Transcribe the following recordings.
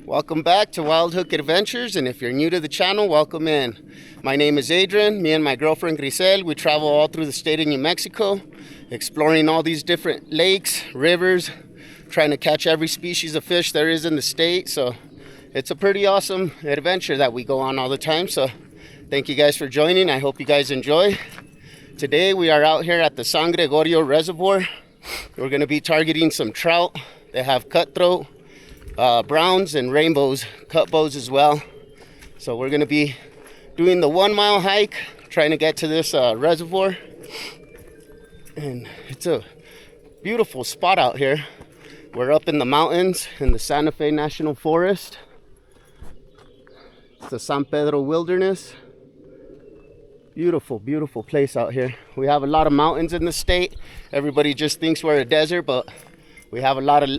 Welcome back to WildHook Adventures, and if you're new to the channel, welcome in. My name is Adrian. Me and my girlfriend Grizel, we travel all through the state of New Mexico, exploring all these different lakes, rivers, trying to catch every species of fish there is in the state. So it's a pretty awesome adventure that we go on all the time. So thank you guys for joining. I hope you guys enjoy. Today we are out here at the San Gregorio Reservoir. We're going to be targeting some trout. They have cutthroat, browns, and rainbows, cutbows as well. So we're going to be doing the 1 mile hike, trying to get to this reservoir. And it's a beautiful spot out here. We're up in the mountains in the Santa Fe National Forest. It's the San Pedro Wilderness. Beautiful, beautiful place out here. We have a lot of mountains in the state. Everybody just thinks we're a desert, but we have a lot of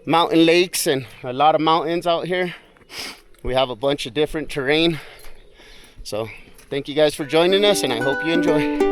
mountain lakes and a lot of mountains out here. We have a bunch of different terrain. So thank you guys for joining us, and I hope you enjoy.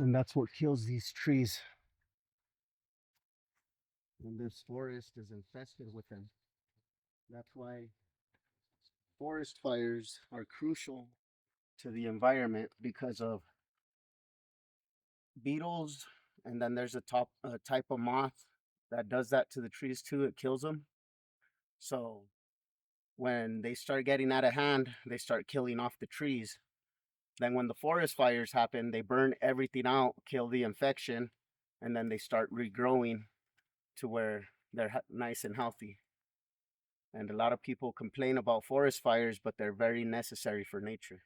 That's what kills these trees. And this forest is infested with them. That's why forest fires are crucial to the environment, because of beetles, and then there's a type of moth that does that to the trees too. It kills them. So when they start getting out of hand, they start killing off the trees. Then when the forest fires happen, they burn everything out, kill the infection, and then they start regrowing to where they're nice and healthy. And a lot of people complain about forest fires, but they're very necessary for nature.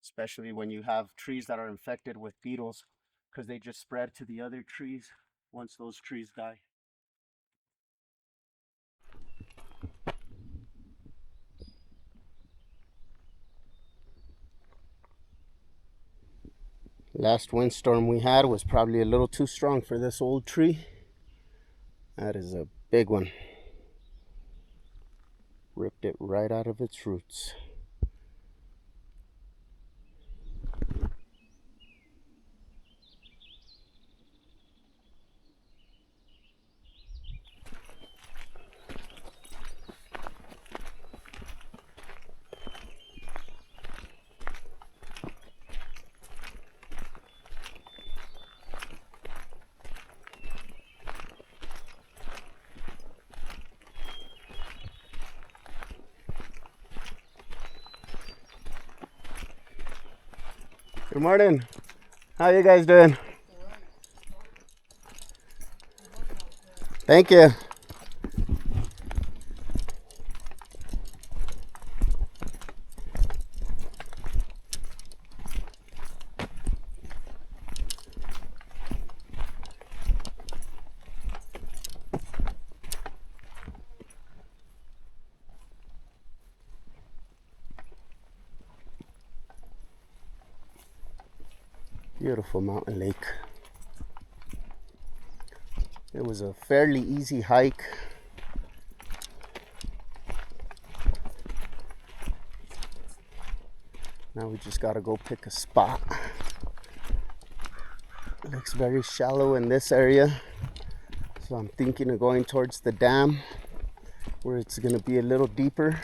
Especially when you have trees that are infected with beetles, because they just spread to the other trees once those trees die. Last windstorm we had was probably a little too strong for this old tree. That is a big one. Ripped it right out of its roots. Good morning. How you guys doing? Thank you. Beautiful mountain lake. It was a fairly easy hike. Now we just gotta go pick a spot. It looks very shallow in this area, so I'm thinking of going towards the dam where it's gonna be a little deeper.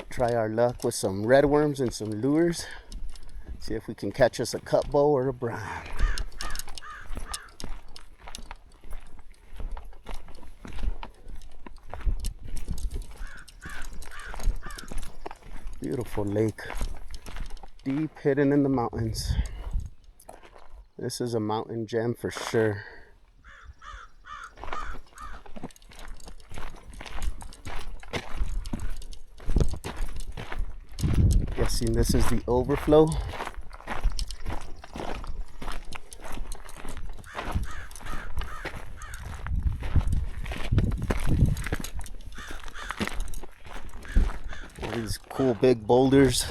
Try our luck with some redworms and some lures. See if we can catch us a cutbow or a brown. Beautiful lake, deep hidden in the mountains. This is a mountain gem for sure. Guessing this is the overflow. All these cool big boulders.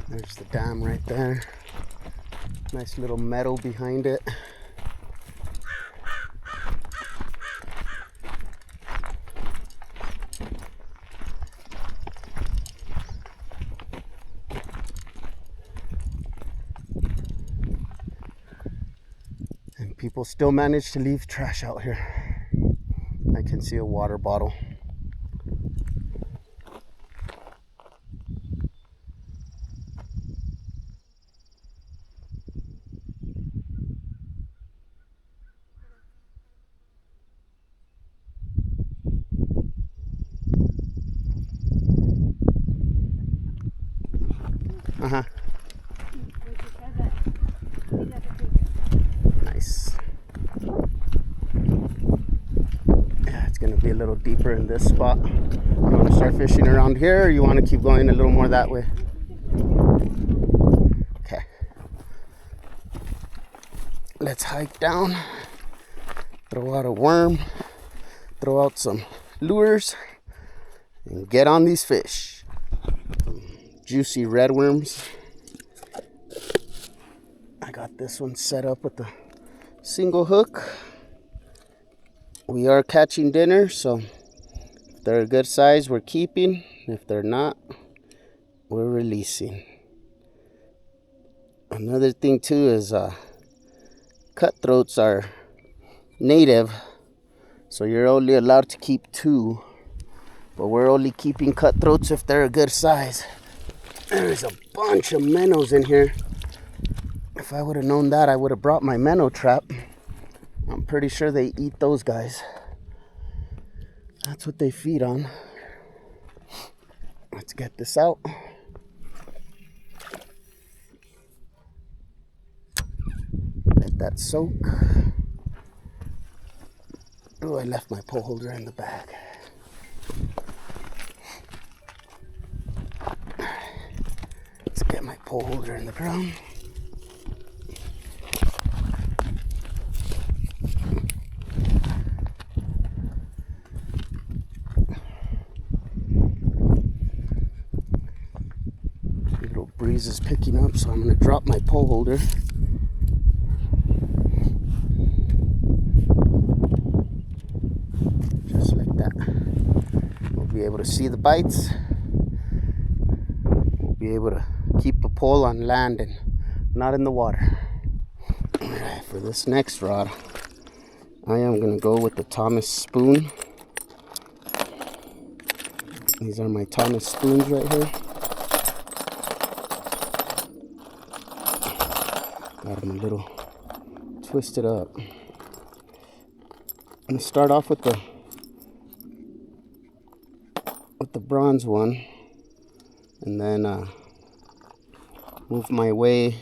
There's the dam right there. Nice little meadow behind it. And people still manage to leave trash out here. I can see a water bottle. Uh-huh. Nice. Yeah, it's gonna be a little deeper in this spot. You want to start fishing around here, or you want to keep going a little more that way? Okay. Let's hike down, throw out a worm, throw out some lures, and get on these fish. Juicy red worms. I got this one set up with the single hook. We are catching dinner, so if they're a good size, we're keeping. If they're not, we're releasing. Another thing too is cutthroats are native, so you're only allowed to keep 2, but we're only keeping cutthroats if they're a good size. There's a bunch of minnows in here. If I would have known that, I would have brought my minnow trap. I'm pretty sure they eat those guys. That's what they feed on. Let's get this out. Let that soak. Oh, I left my pole holder in the bag. Let's get my pole holder in the ground. Little breeze is picking up, so I'm going to drop my pole holder. Just like that. We'll be able to see the bites. We'll be able to keep the pole on land and not in the water. Alright, for this next rod, I am going to go with the Thomas spoon. These are my Thomas spoons right here. Got them a little twisted up. I'm going to start off with the bronze one, and then move my way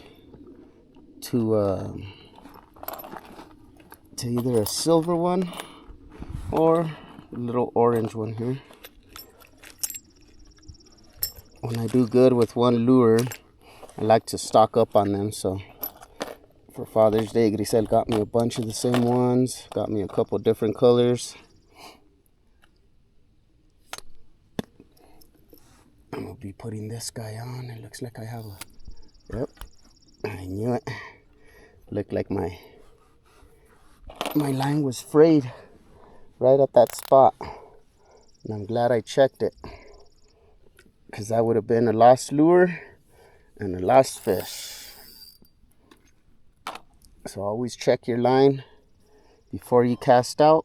to either a silver one or a little orange one here. When I do good with one lure, I like to stock up on them. So for Father's Day, Grizel got me a bunch of the same ones, got me a couple different colors. I'm gonna be putting this guy on. It looks like I have a, yep, I knew it. Looked like my line was frayed right at that spot, and I'm glad I checked it, because that would have been a lost lure and a lost fish. So always check your line before you cast out.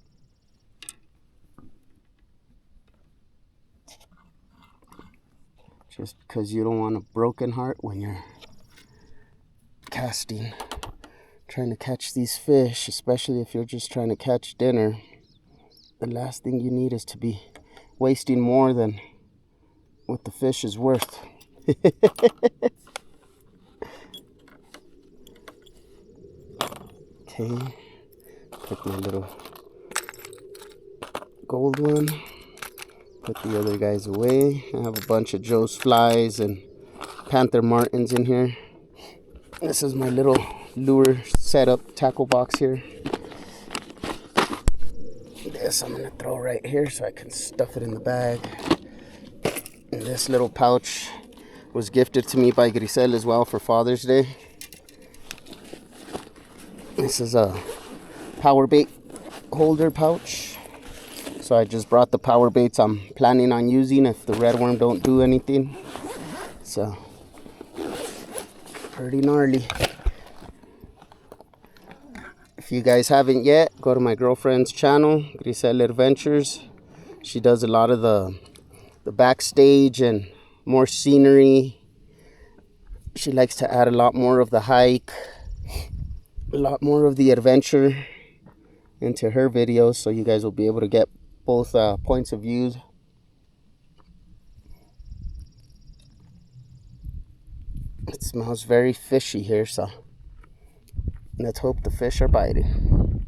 Just because you don't want a broken heart when you're casting. trying to catch these fish, especially if you're just trying to catch dinner, the last thing you need is to be wasting more than what the fish is worth. Okay, put my little gold one, put the other guys away. I have a bunch of Joe's flies and Panther Martins in here. This is my little lure setup tackle box here. This I'm gonna throw right here so I can stuff it in the bag. And this little pouch was gifted to me by Grizel as well for Father's Day. This is a power bait holder pouch. So I just brought the power baits I'm planning on using if the redworm don't do anything. So pretty gnarly. If you guys haven't yet, go to my girlfriend's channel, Grizel Adventures. She does a lot of the backstage and more scenery. She likes to add a lot more of the hike, a lot more of the adventure into her videos, so you guys will be able to get both points of view. It smells very fishy here, so let's hope the fish are biting.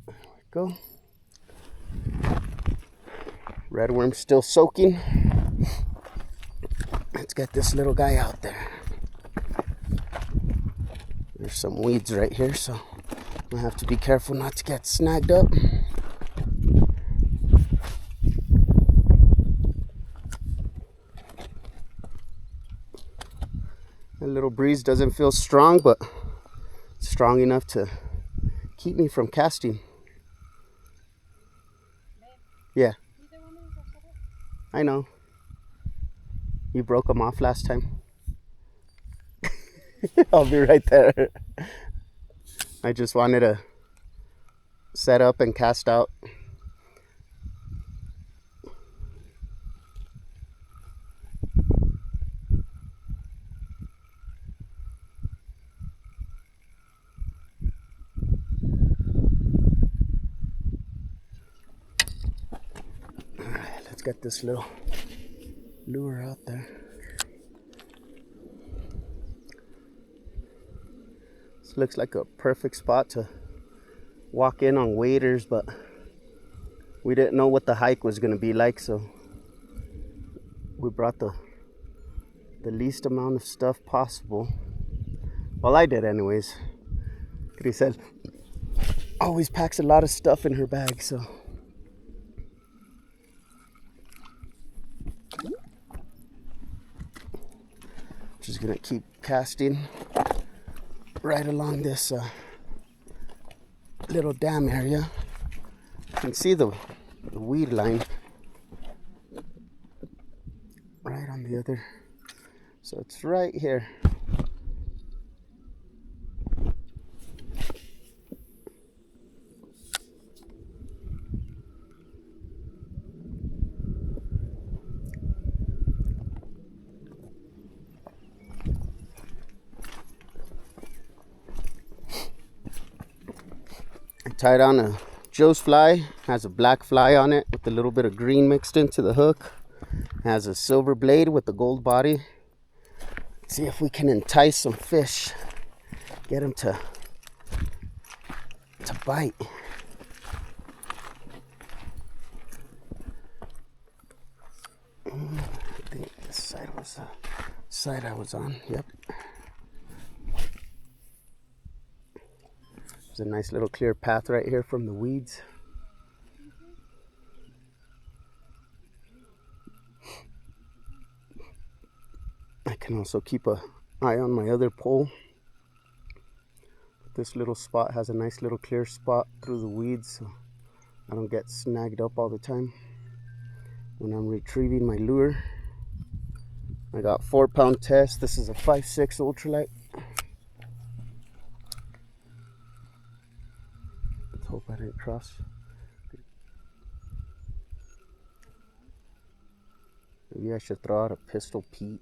There we go. Redworm's still soaking. Let's get this little guy out there. There's some weeds right here, so I have to be careful not to get snagged up. A little breeze doesn't feel strong, but strong enough to keep me from casting. Yeah, I know. You broke them off last time. I'll be right there. I just wanted to set up and cast out. Let's get this little lure out there. This looks like a perfect spot to walk in on waders, but we didn't know what the hike was going to be like, so we brought the least amount of stuff possible. Well, I did anyways. Grizel always packs a lot of stuff in her bag, so just gonna keep casting right along this little dam area. You can see the weed line right on the other, so it's right here. Tied on a Joe's fly, has a black fly on it with a little bit of green mixed into the hook. Has a silver blade with a gold body. Let's see if we can entice some fish, get them to bite. I think this side was the side I was on. Yep. There's a nice little clear path right here from the weeds. I can also keep an eye on my other pole. This little spot has a nice little clear spot through the weeds, so I don't get snagged up all the time when I'm retrieving my lure. I got 4-pound test. This is a 5.6 ultralight. Hope I didn't cross. Maybe I should throw out a pistol Pete.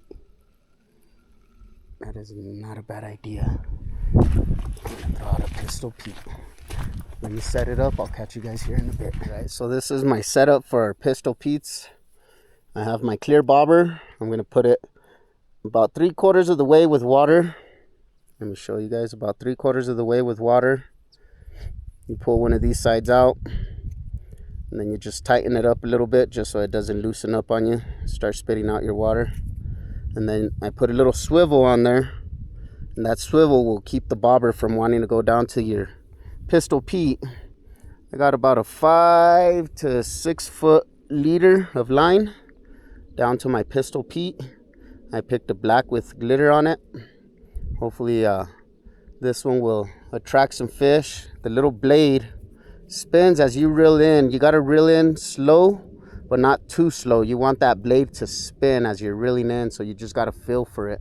That is not a bad idea. Throw out a pistol Pete. Let me set it up. I'll catch you guys here in a bit. All right, so this is my setup for our pistol Petes. I have my clear bobber. I'm going to put it about 3/4 of the way with water. Let me show you guys, about 3/4 of the way with water. You pull one of these sides out, and then you just tighten it up a little bit just so it doesn't loosen up on you, start spitting out your water. And then I put a little swivel on there, and that swivel will keep the bobber from wanting to go down to your pistol Pete. I got about a 5 to 6 foot leader of line down to my pistol Pete. I picked a black with glitter on it. Hopefully this one will attract some fish. The little blade spins as you reel in. You got to reel in slow, but not too slow. You want that blade to spin as you're reeling in, so you just got to feel for it.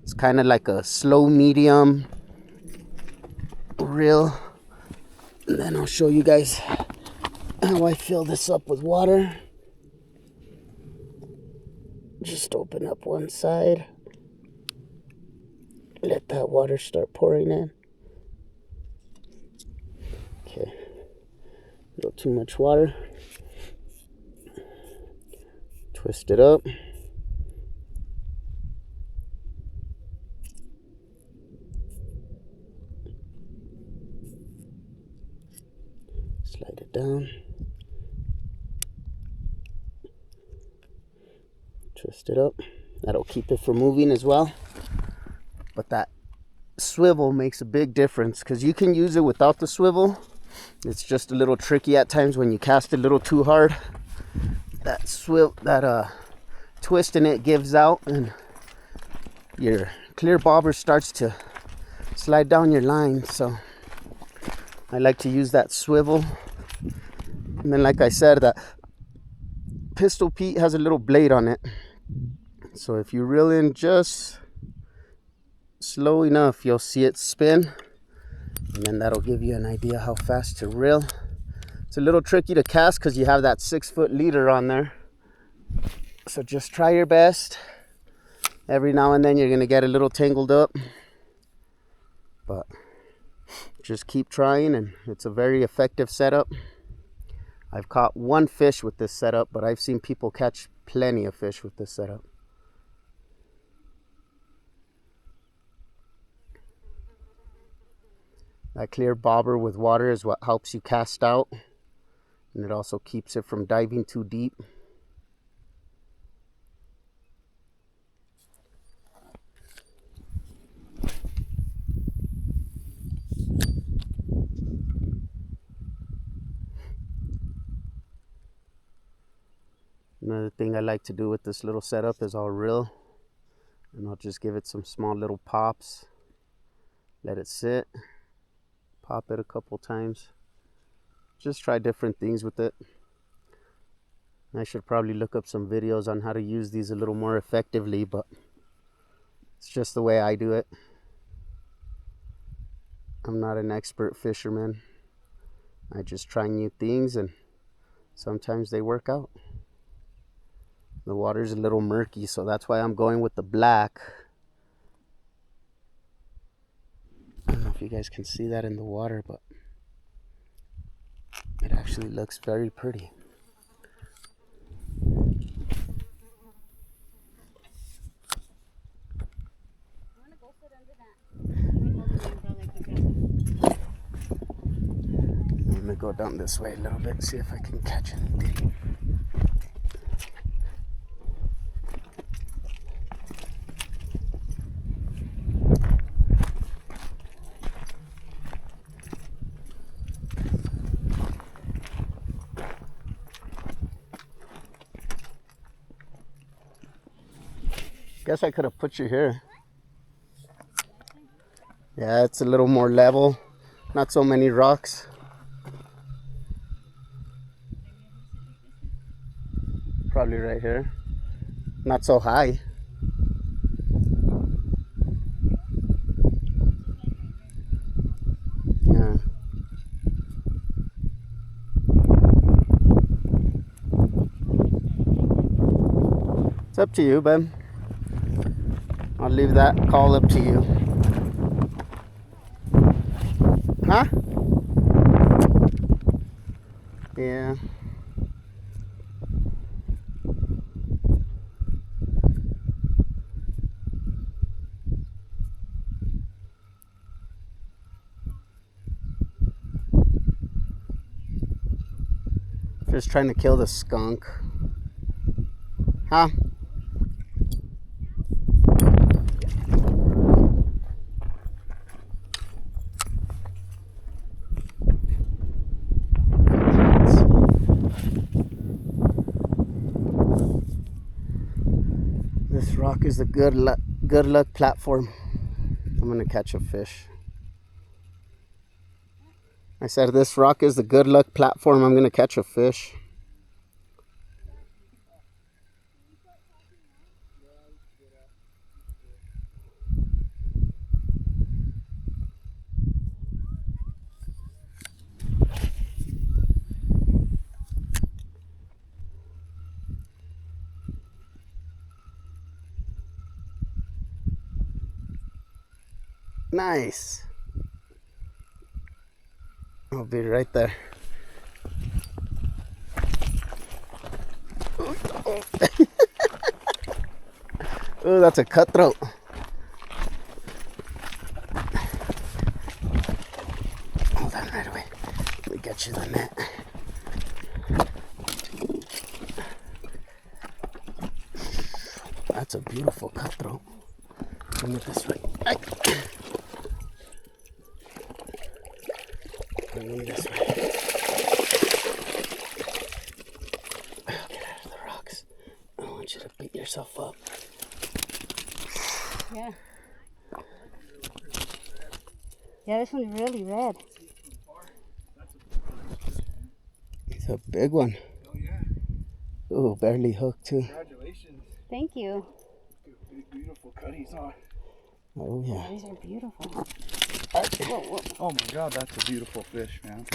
It's kind of like a slow medium reel. And then I'll show you guys how I fill this up with water. Just open up one side. Let that water start pouring in. Okay. A little too much water. Twist it up. Slide it down. Twist it up. That'll keep it from moving as well. But that swivel makes a big difference, because you can use it without the swivel. It's just a little tricky at times when you cast it a little too hard. That twist in it gives out, and your clear bobber starts to slide down your line. So I like to use that swivel. And then, like I said, that pistol Pete has a little blade on it. So if you reel in just slow enough, you'll see it spin, and then that'll give you an idea how fast to reel. It's a little tricky to cast because you have that 6 foot leader on there, so just try your best. Every now and then you're gonna get a little tangled up, but just keep trying, and it's a very effective setup. I've caught one fish with this setup, but I've seen people catch plenty of fish with this setup. That clear bobber with water is what helps you cast out, and it also keeps it from diving too deep. Another thing I like to do with this little setup is I'll reel, and I'll just give it some small little pops, let it sit, pop it a couple times. Just try different things with it. I should probably look up some videos on how to use these a little more effectively, but it's just the way I do it. I'm not an expert fisherman. I just try new things, and sometimes they work out. The water's a little murky, so that's why I'm going with the black. I don't know if you guys can see that in the water, but it actually looks very pretty. I'm gonna go down this way a little bit and see if I can catch anything. Guess I could have put you here. Yeah, it's a little more level. Not so many rocks. Probably right here. Not so high. Yeah. It's up to you, babe. I'll leave that call up to you. Huh? Yeah. Just trying to kill the skunk. Huh? This rock is the good luck platform. I'm gonna catch a fish. I said this rock is the good luck platform. I'm gonna catch a fish. Nice. I'll be right there. Oh, that's a cutthroat. Hold on right away. Let me get you the net. That's a beautiful cutthroat. Bring it this way. Bring him this way. Get out of the rocks. I don't want you to beat yourself up. Yeah. Yeah, this one's really red. It's a big one. Oh, yeah. Oh, barely hooked too. Congratulations. Thank you. Big, beautiful cutties, huh? Oh, yeah. These are beautiful. Whoa, whoa. Oh my God, that's a beautiful fish, man.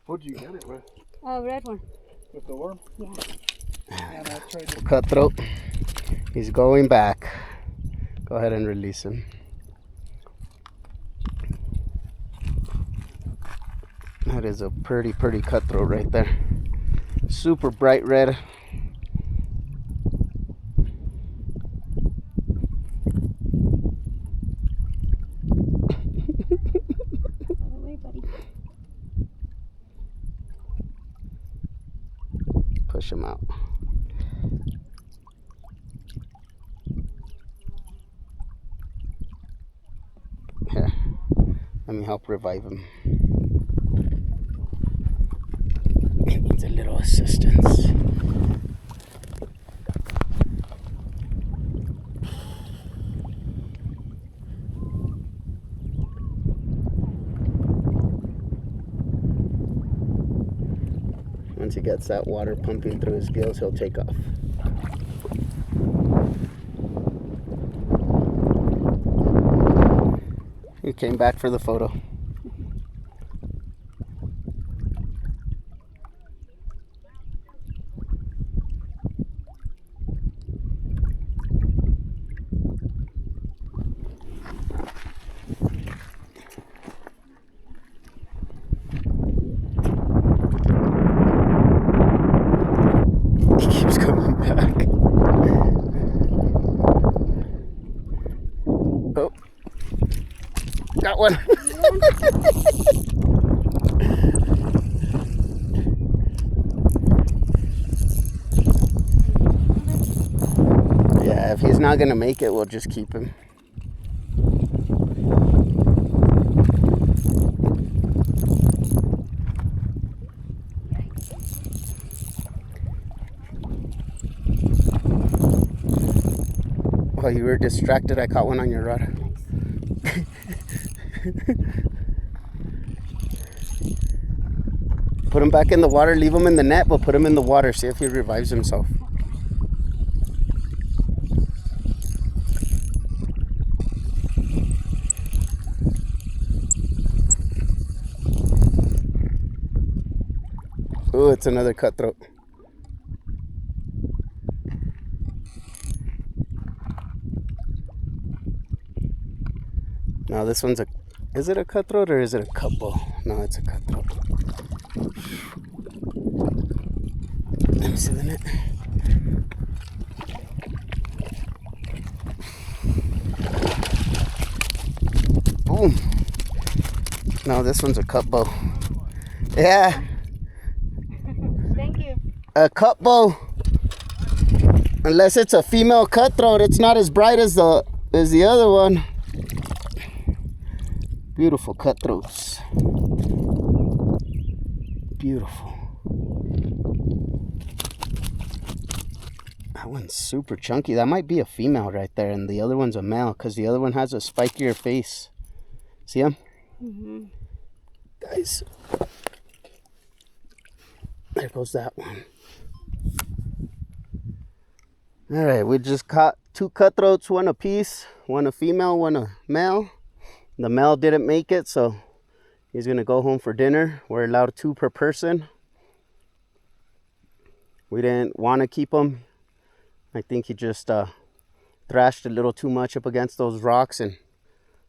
What'd you get it with? Oh, red one. With the worm? Yeah. Man, I tried to... Cutthroat. He's going back. Go ahead and release him. That is a pretty cutthroat right there. Super bright red. Push him out. Here, let me help revive him. He needs a little assistance. Once he gets that water pumping through his gills, he'll take off. He came back for the photo. He keeps coming back. Oh, got one. Yeah, if he's not gonna make it, we'll just keep him. While you were distracted, I caught one on your rod. Put him back in the water, leave him in the net, but put him in the water, see if he revives himself. Oh, it's another cutthroat. Now this one's is it a cutthroat or is it a cutbow? No, it's a cutthroat. Let me see the net. Boom. No, this one's a cutbow. Yeah. Thank you. A cutbow. Unless it's a female cutthroat, it's not as bright as the other one. Beautiful cutthroats. Beautiful. That one's super chunky. That might be a female right there, and the other one's a male because the other one has a spikier face. See him? Mm-hmm. Guys. There goes that one. All right, we just caught 2 cutthroats, one a piece, one a female, one a male. The male didn't make it, so he's gonna go home for dinner. We're allowed 2 per person. We didn't want to keep him. I think he just thrashed a little too much up against those rocks and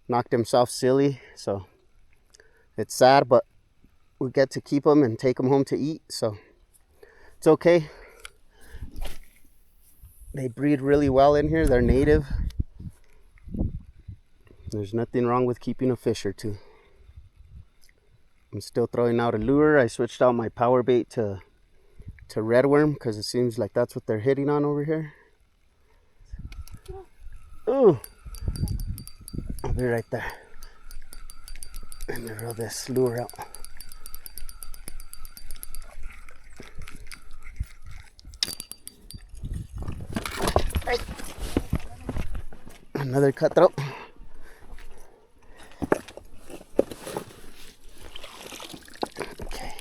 knocked himself silly. So it's sad, but we get to keep him and take him home to eat, so it's okay. They breed really well in here. They're native. There's nothing wrong with keeping a fish or 2. I'm still throwing out a lure. I switched out my power bait to redworm because it seems like that's what they're hitting on over here. Ooh, I'll be right there. Let me reel this lure out. Right. Another cutthroat. Okay.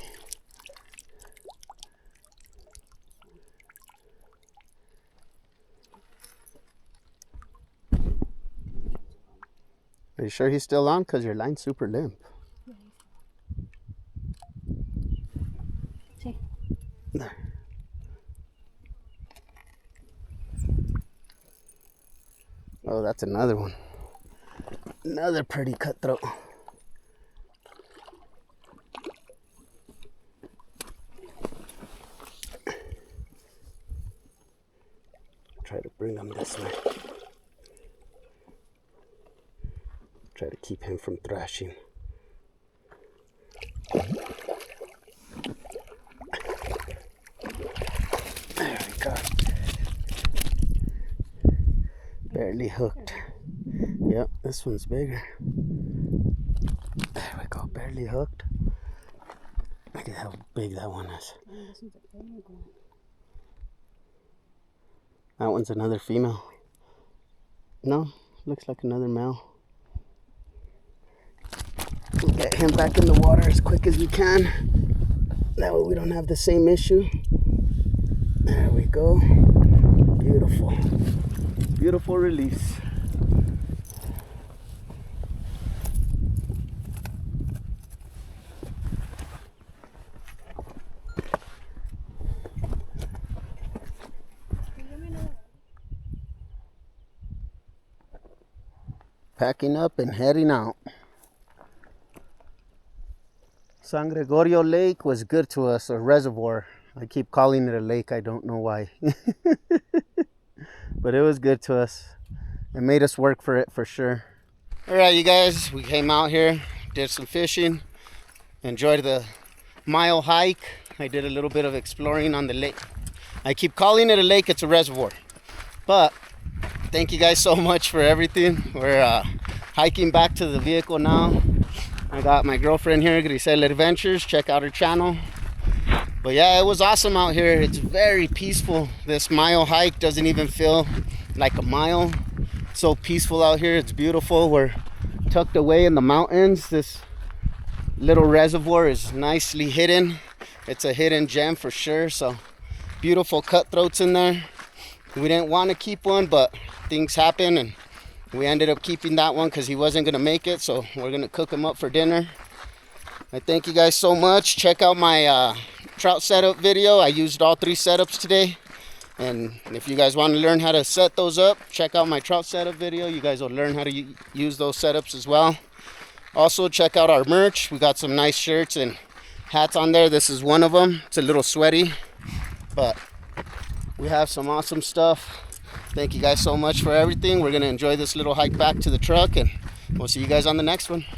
Are you sure he's still on? Because your line's super limp. See? There. Oh, that's another one. Another pretty cutthroat. Try to bring him this way. Try to keep him from thrashing. There we go. Barely hooked. Yep, this one's bigger. There we go, barely hooked. Look at how big that one is. That one's another female. No, looks like another male. We'll get him back in the water as quick as we can. That way we don't have the same issue. There we go. Beautiful. Beautiful release. Packing up and heading out. San Gregorio Lake was good to us, a reservoir. I keep calling it a lake, I don't know why. But it was good to us. It made us work for it for sure. All right, you guys, we came out here, did some fishing, enjoyed the mile hike. I did a little bit of exploring on the lake. I keep calling it a lake, it's a reservoir. But thank you guys so much for everything. We're hiking back to the vehicle now. I got my girlfriend here, Grizel Adventures. Check out her channel. But yeah, it was awesome out here. It's very peaceful. This mile hike doesn't even feel like a mile. It's so peaceful out here. It's beautiful. We're tucked away in the mountains. This little reservoir is nicely hidden. It's a hidden gem for sure. So beautiful cutthroats in there. We didn't want to keep one, but things happen, and we ended up keeping that one because he wasn't going to make it. So we're going to cook him up for dinner. I thank you guys so much. Check out my trout setup video. I used all 3 setups today. And if you guys want to learn how to set those up, check out my trout setup video. You guys will learn how to use those setups as well. Also, check out our merch. We got some nice shirts and hats on there. This is one of them. It's a little sweaty, but we have some awesome stuff. Thank you guys so much for everything. We're going to enjoy this little hike back to the truck, and we'll see you guys on the next one.